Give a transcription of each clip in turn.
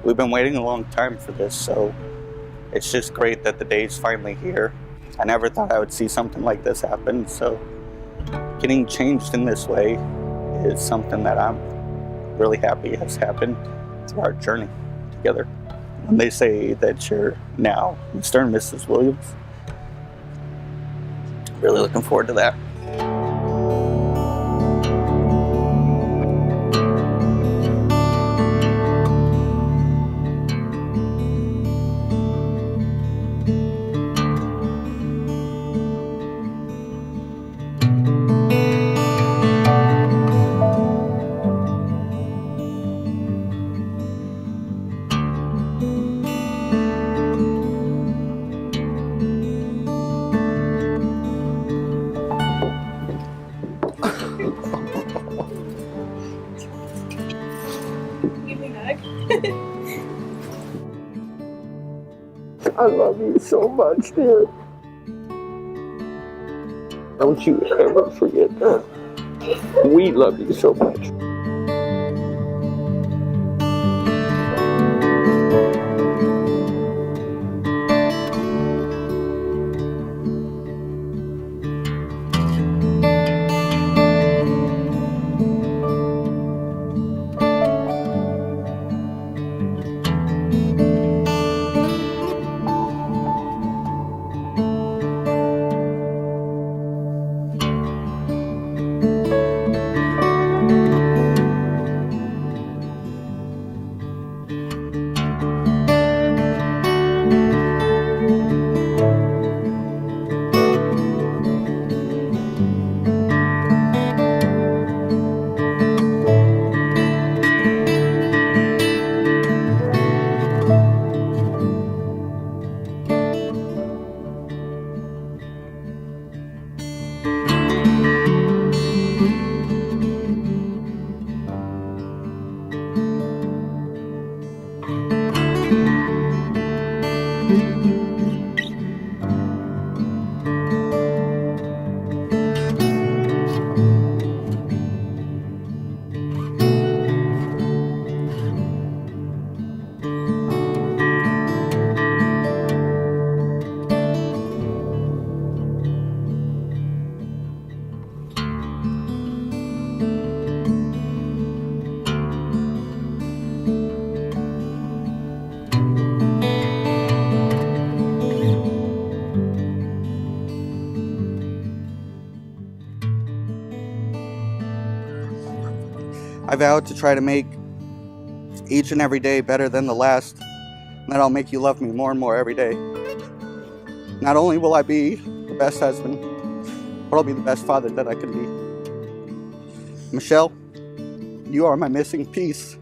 We've been waiting a long time for this, so it's just great that the day's finally here. I never thought I would see something like this happen, so getting changed in this way is something that I'm really happy has happened through our journey together. When they say that you're now Mr. and Mrs. Williams, really looking forward to that. I love you so much, dear. Don't you ever forget that. We love you so much. I vowed to try to make each and every day better than the last, and that I'll make you love me more and more every day. Not only will I be the best husband, but I'll be the best father that I can be. Michelle, you are my missing piece,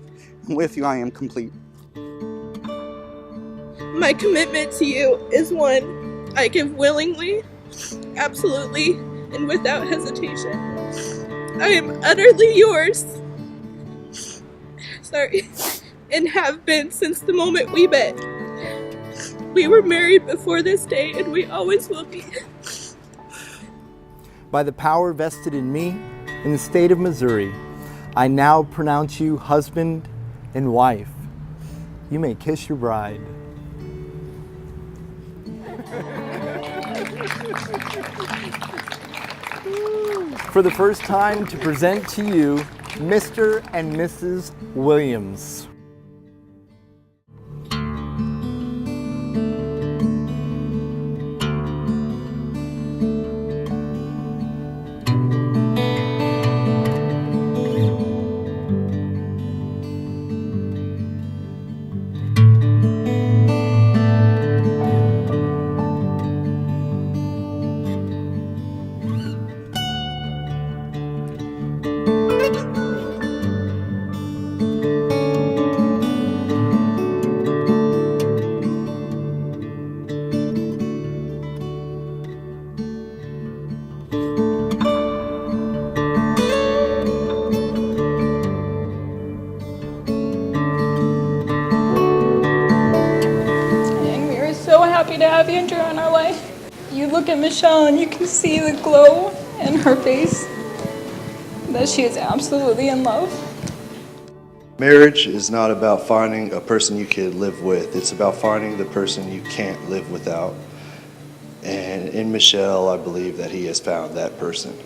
and with you I am complete. My commitment to you is one I give willingly, absolutely, and without hesitation. I am utterly yours. And have been since the moment we met. We were married before this day, and we always will be. By the power vested in me in the state of Missouri, I now pronounce you husband and wife. You may kiss your bride. For the first time, to present to you Mr. and Mrs. Williams. Happy to have Andrew in our life. You look at Michelle and you can see the glow in her face, that she is absolutely in love. Marriage is not about finding a person you can live with. It's about finding the person you can't live without. And in Michelle, I believe that he has found that person.